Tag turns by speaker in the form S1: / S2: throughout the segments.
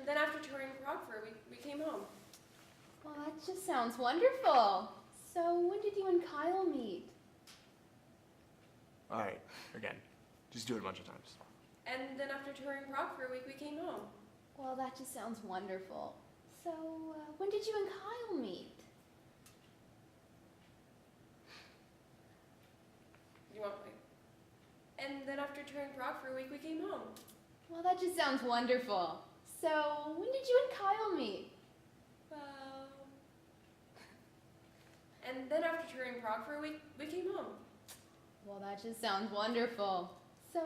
S1: then after touring Prague for a week, we came home.
S2: Well, that just sounds wonderful. So when did you and Kyle meet?
S3: All right, again, just do it a bunch of times.
S1: And then after touring Prague for a week, we came home.
S2: Well, that just sounds wonderful. So when did you and Kyle meet?
S1: You want me? And then after touring Prague for a week, we came home.
S2: Well, that just sounds wonderful. So when did you and Kyle meet?
S1: Well, and then after touring Prague for a week, we came home.
S2: Well, that just sounds wonderful. So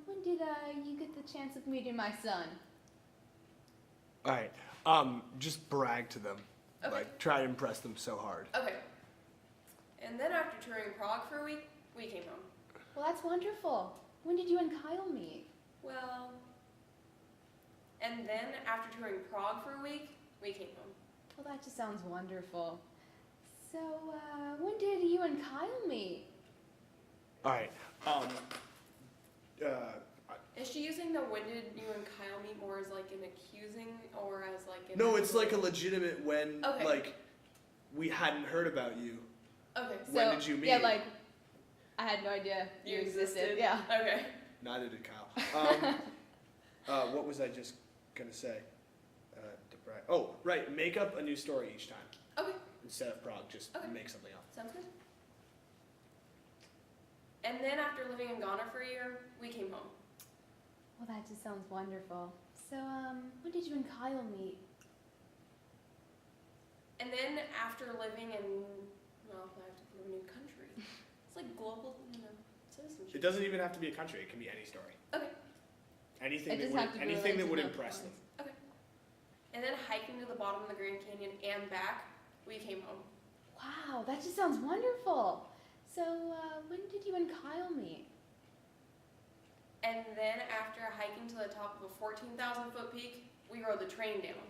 S2: when did you get the chance of meeting my son?
S3: All right, just brag to them.
S1: Okay.
S3: Like, try to impress them so hard.
S1: Okay. And then after touring Prague for a week, we came home.
S2: Well, that's wonderful. When did you and Kyle meet?
S1: Well, and then after touring Prague for a week, we came home.
S2: Well, that just sounds wonderful. So when did you and Kyle meet?
S3: All right,
S1: Is she using the when did you and Kyle meet more as like an accusing or as like an
S3: no, it's like a legitimate when,
S1: Okay.
S3: like, we hadn't heard about you.
S1: Okay.
S3: When
S2: So,
S3: did you meet?
S2: Yeah, like, I had no idea you existed. Yeah.
S1: Okay.
S3: Neither did Kyle. What was I just gonna say? To brag. Oh, right, make up a new story each time.
S1: Okay.
S3: Instead of Prague, just
S1: Okay.
S3: make something up.
S1: Sounds good. And then after living in Ghana for a year, we came home.
S2: Well, that just sounds wonderful. So when did you and Kyle meet?
S1: And then after living in, well, I have to live in a new country. It's like global, citizenship.
S3: It doesn't even have to be a country, it can be any story.
S1: Okay.
S3: Anything
S2: It
S3: that
S2: doesn't have to
S3: would,
S2: be
S3: anything that
S2: related
S3: would
S2: to
S3: impress
S2: the
S3: them.
S1: Okay. And then hiking to the bottom of the Grand Canyon and back, we came home.
S2: Wow, that just sounds wonderful. So when did you and Kyle meet?
S1: And then after hiking to the top of a 14,000 foot peak, we rode the train down.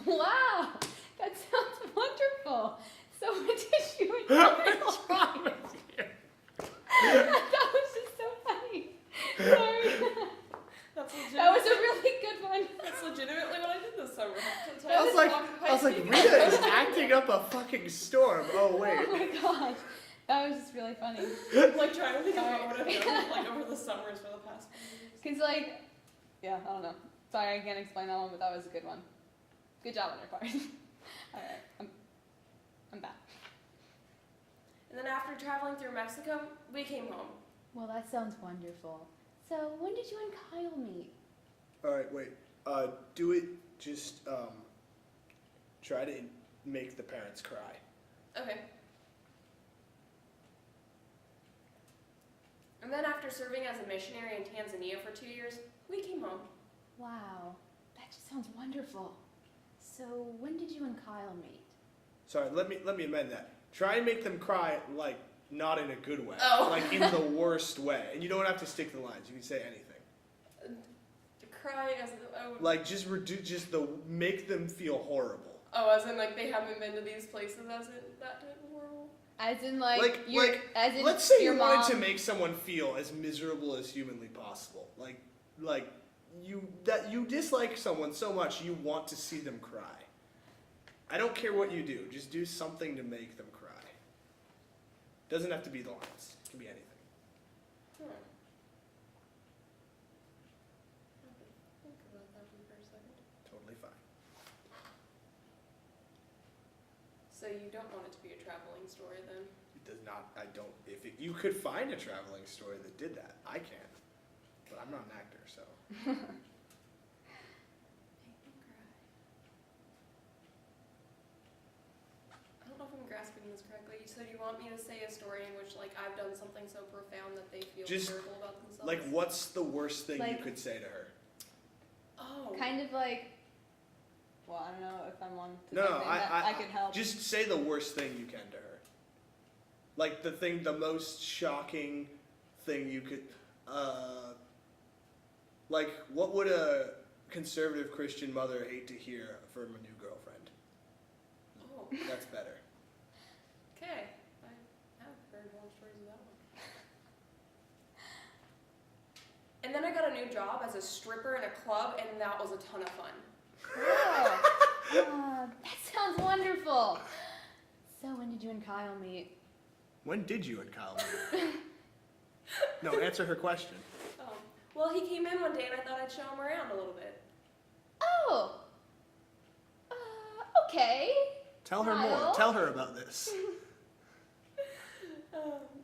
S2: Wow, that sounds wonderful. So when did you and Kyle meet? That was just so funny. Sorry. That was a really good one.
S1: That's legitimately what I did this summer.
S3: I was like, Rita is acting up a fucking storm. Oh wait.
S2: Oh my gosh, that was just really funny.
S1: Like trying to think about what I've done like over the summers for the past 5 years.
S2: Cause like, yeah, I don't know. Sorry, I can't explain that one, but that was a good one. Good job on your part. All right, I'm back.
S1: And then after traveling through Mexico, we came home.
S2: Well, that sounds wonderful. So when did you and Kyle meet?
S3: All right, wait. Do it. Just try to make the parents cry.
S1: Okay. And then after serving as a missionary in Tanzania for 2 years, we came home.
S2: Wow, that just sounds wonderful. So when did you and Kyle meet?
S3: Sorry, let me amend that. Try and make them cry, like, not in a good way.
S1: Oh.
S3: Like, in the worst way. And you don't have to stick to the lines. You can say anything.
S1: To cry as
S3: Like, just make them feel horrible.
S1: oh, as in like they haven't been to these places, as in that type of horrible.
S2: As in like, as in
S3: let's say
S2: your
S3: you
S2: mom.
S3: wanted to make someone feel as miserable as humanly possible. Like you dislike someone so much you want to see them cry. I don't care what you do, just do something to make them cry. Doesn't have to be the lines. It can be anything.
S1: Hmm. Think about that one for a second.
S3: Totally fine.
S1: So you don't want it to be a traveling story then?
S3: It does not. I don't. You could find a traveling story that did that, I can. But I'm not an actor, so.
S1: Make them cry. I don't know if I'm grasping this correctly. So do you want me to say a story in which like I've done something so profound that they feel
S3: Just,
S1: terrible about themselves?
S3: Like, what's the worst thing you
S2: Like-
S3: could say to her?
S1: Oh.
S2: Kind of like, well, I don't know if I'm on to
S3: No,
S2: something that I could help.
S3: Just say the worst thing you can to her. Like the most shocking thing you could. Like, what would a conservative Christian mother hate to hear from a new girlfriend?
S1: Oh.
S3: That's better.
S1: Okay. I have heard more stories of that one. And then I got a new job as a stripper in a club, and that was a ton of fun.
S2: Cool. That sounds wonderful. So when did you and Kyle meet?
S3: When did you and Kyle meet? No, answer her question.
S1: Well, he came in one day and I thought I'd show him around a little bit.
S2: Oh. Okay.
S3: Tell her more.
S2: Kyle?
S3: Tell her about this.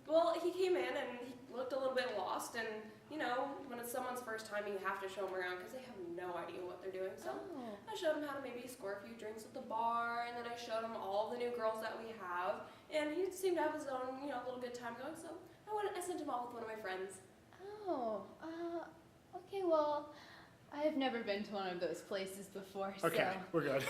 S1: Well, he came in and he looked a little bit lost, and you know, when it's someone's first time, you have to show them around because they have no idea what they're doing. So
S2: Oh.
S1: I showed him how to maybe score a few drinks at the bar, and then I showed him all the new girls that we have, and he seemed to have his own, you know, little good time going. So I sent him off with one of my friends.
S2: Oh. Okay. Well, I've never been to one of those places before.
S3: Okay,
S2: So.
S3: we're good.